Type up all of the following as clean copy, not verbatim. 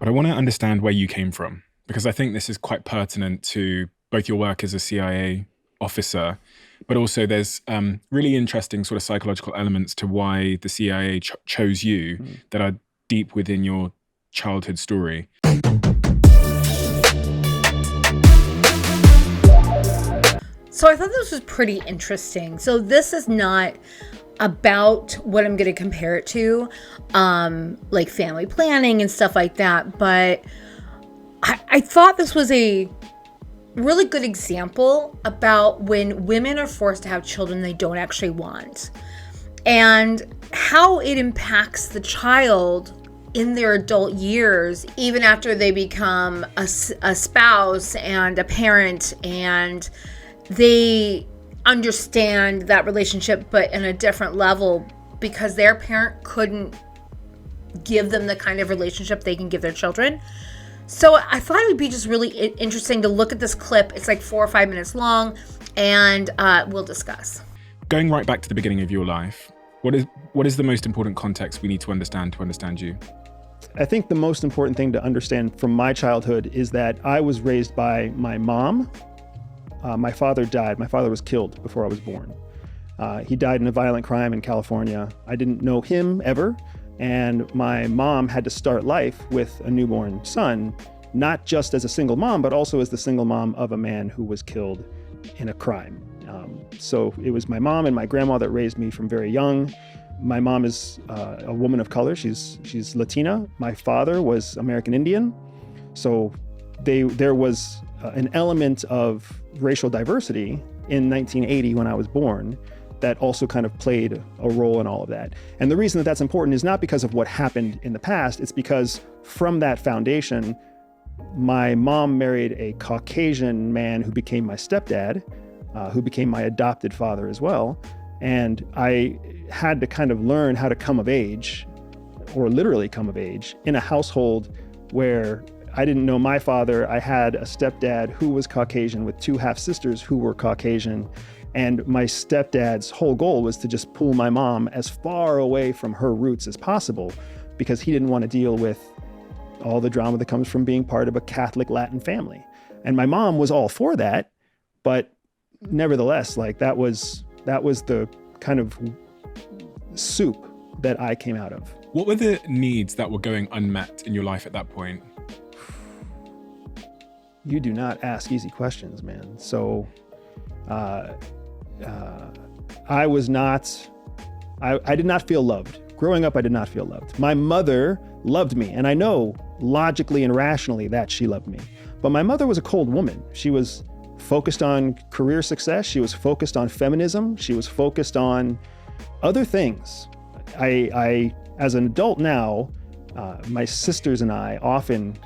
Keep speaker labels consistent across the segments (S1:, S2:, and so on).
S1: But I want to understand where you came from because I think this is quite pertinent to both your work as a CIA officer, but also there's really interesting sort of psychological elements to why the CIA chose you
S2: Mm.
S1: that are deep within your childhood story.
S3: So I thought this was pretty interesting. So this is not about what I'm going to compare it to, like family planning and stuff like that. But I thought this was a really good example about when women are forced to have children they don't actually want, and how it impacts the child in their adult years, even after they become a spouse and a parent, and they understand that relationship, but in a different level because their parent couldn't give them the kind of relationship they can give their children. So I thought it would be just really interesting to look at this clip. It's like 4 or 5 minutes long, and we'll discuss.
S1: Going right back to the beginning of your life, what is the most important context we need to understand you?
S2: I think the most important thing to understand from my childhood is that I was raised by my mom. My father died. My father was killed before I was born. He died in a violent crime in California. I didn't know him ever. And my mom had to start life with a newborn son, not just as a single mom, but also as the single mom of a man who was killed in a crime. So it was my mom and my grandma that raised me from very young. My mom is a woman of color. She's Latina. My father was American Indian. So there was an element of racial diversity in 1980 when I was born that also kind of played a role in all of that. And the reason that that's important is not because of what happened in the past. It's because from that foundation, my mom married a Caucasian man who became my stepdad, who became my adopted father as well. And I had to kind of learn how to come of age, or literally come of age, in a household where I didn't know my father. I had a stepdad who was Caucasian with 2 half-sisters who were Caucasian. And my stepdad's whole goal was to just pull my mom as far away from her roots as possible because he didn't want to deal with all the drama that comes from being part of a Catholic Latin family. And my mom was all for that, but nevertheless, like that was the kind of soup that I came out of.
S1: What were the needs that were going unmet in your life at that point?
S2: You do not ask easy questions, man. So I did not feel loved. Growing up, I did not feel loved. My mother loved me, and I know logically and rationally that she loved me. But my mother was a cold woman. She was focused on career success. She was focused on feminism. She was focused on other things. I as an adult now, my sisters and I often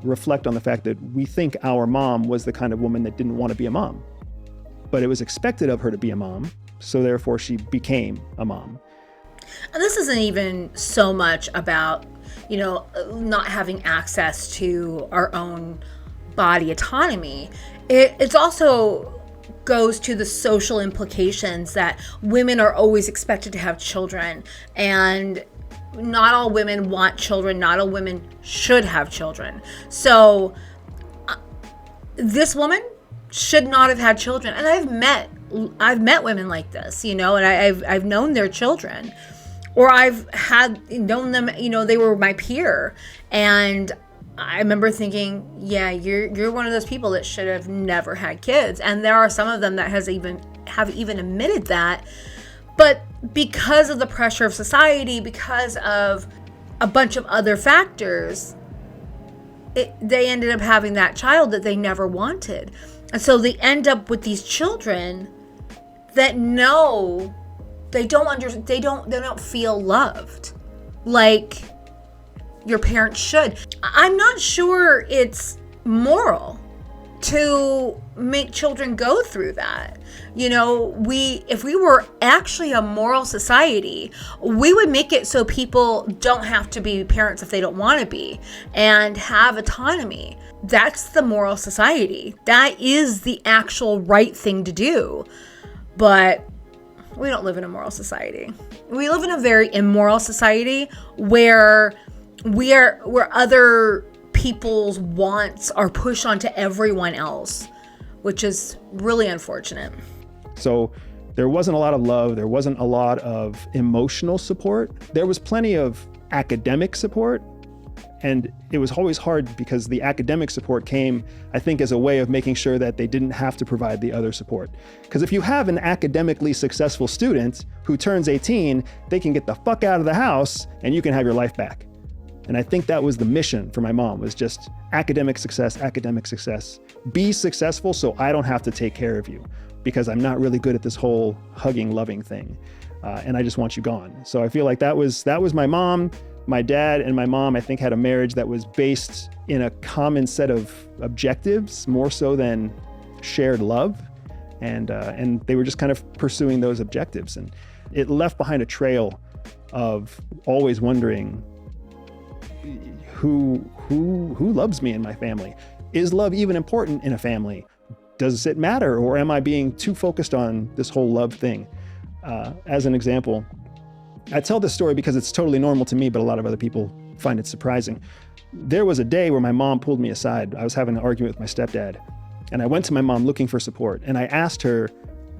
S2: reflect on the fact that we think our mom was the kind of woman that didn't want to be a mom. But it was expected of her to be a mom, so therefore she became a mom.
S3: And this isn't even so much about, not having access to our own body autonomy. It's also goes to the social implications that women are always expected to have children, and not all women want children. Not all women should have children. So this woman should not have had children. And I've met women like this, and I've known their children, or I've known them, they were my peer. And I remember thinking, yeah, you're one of those people that should have never had kids. And there are some of them that have even admitted that. But because of the pressure of society, because of a bunch of other factors, they ended up having that child that they never wanted. And so they end up with these children that know they don't feel loved like your parents should. I'm not sure it's moral to make children go through that. If we were actually a moral society, we would make it so people don't have to be parents if they don't want to be, and have autonomy. That's the moral society. That is the actual right thing to do. But we don't live in a moral society. We live in a very immoral society where where other people's wants are pushed onto everyone else, which is really unfortunate.
S2: So there wasn't a lot of love. There wasn't a lot of emotional support. There was plenty of academic support. And it was always hard because the academic support came, I think, as a way of making sure that they didn't have to provide the other support. Because if you have an academically successful student who turns 18, they can get the fuck out of the house and you can have your life back. And I think that was the mission for my mom, was just academic success, academic success. Be successful so I don't have to take care of you, because I'm not really good at this whole hugging, loving thing. And I just want you gone. So I feel like that was my mom. My dad and my mom, I think, had a marriage that was based in a common set of objectives, more so than shared love. And they were just kind of pursuing those objectives. And it left behind a trail of always wondering who loves me in my family. Is love even important in a family? Does it matter? Or am I being too focused on this whole love thing? As an example, I tell this story because it's totally normal to me, but a lot of other people find it surprising. There was a day where my mom pulled me aside. I was having an argument with my stepdad, and I went to my mom looking for support, and I asked her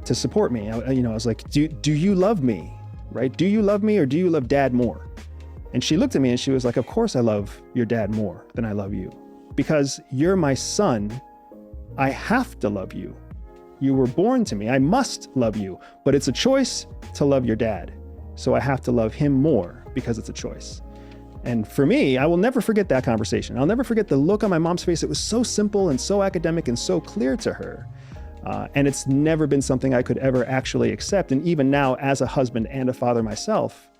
S2: to support me. I was like, do you love me, right? Do you love me, or do you love dad more? And she looked at me and she was like, of course I love your dad more than I love you, because you're my son. I have to love you. You were born to me. I must love you, but it's a choice to love your dad. So I have to love him more because it's a choice. And for me, I will never forget that conversation. I'll never forget the look on my mom's face. It was so simple and so academic and so clear to her. And it's never been something I could ever actually accept. And even now, as a husband and a father myself,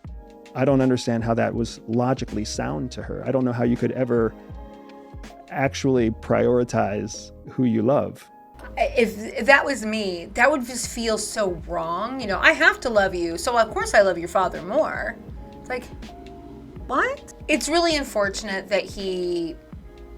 S2: I don't understand how that was logically sound to her. I don't know how you could ever actually prioritize who you love.
S3: If that was me, that would just feel so wrong. I have to love you, so of course I love your father more. It's like, what? It's really unfortunate that he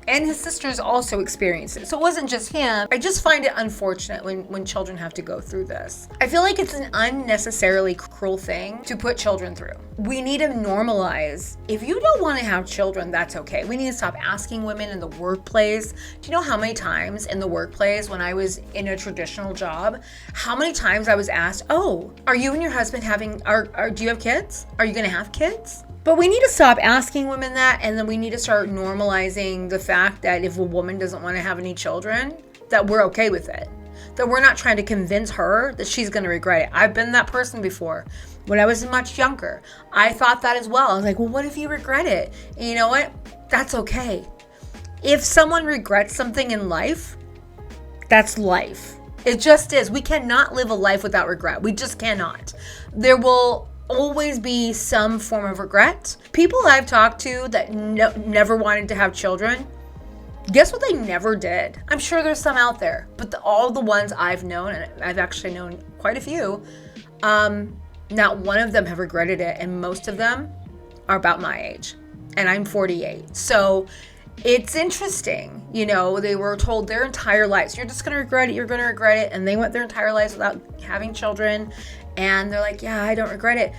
S3: and his sisters also experienced it. So it wasn't just him. I just find it unfortunate when children have to go through this. I feel like it's an unnecessarily cruel thing to put children through. We need to normalize, if you don't want to have children, that's okay. We need to stop asking women in the workplace. Do you know how many times in the workplace when I was in a traditional job, how many times I was asked, oh, are you and your husband do you have kids? Are you going to have kids? But we need to stop asking women that, and then we need to start normalizing the fact that if a woman doesn't want to have any children, that we're okay with it. That we're not trying to convince her that she's going to regret it. I've been that person before. When I was much younger, I thought that as well. I was like, well, what if you regret it? And you know what? That's okay. If someone regrets something in life, that's life. It just is. We cannot live a life without regret. We just cannot. There will always be some form of regret. People I've talked to that never wanted to have children, guess what they never did? I'm sure there's some out there, but all the ones I've known, and I've actually known quite a few, not one of them have regretted it, and most of them are about my age, and I'm 48. So it's interesting, they were told their entire lives, you're just going to regret it, and they went their entire lives without having children. And they're like, yeah, I don't regret it.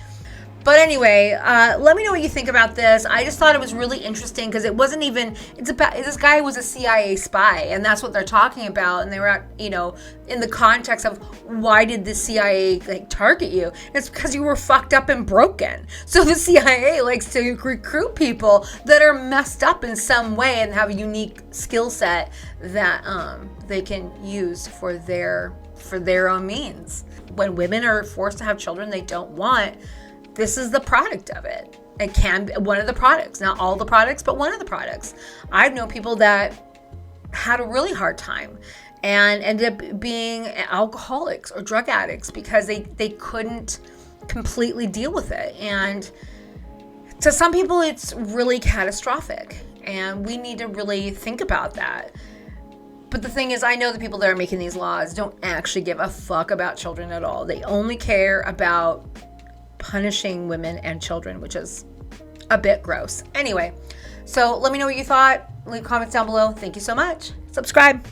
S3: But anyway, let me know what you think about this. I just thought it was really interesting because it's about, this guy was a CIA spy, and that's what they're talking about. And they were, in the context of why did the CIA target you? It's because you were fucked up and broken. So the CIA likes to recruit people that are messed up in some way and have a unique skill set that they can use for their own means. When women are forced to have children they don't want, this is the product of it. It can be one of the products, not all the products, but one of the products. I've known people that had a really hard time and ended up being alcoholics or drug addicts because they couldn't completely deal with it. And to some people, it's really catastrophic, and we need to really think about that. But the thing is, I know the people that are making these laws don't actually give a fuck about children at all. They only care about punishing women and children, which is a bit gross. Anyway, so let me know what you thought. Leave comments down below. Thank you so much. Subscribe.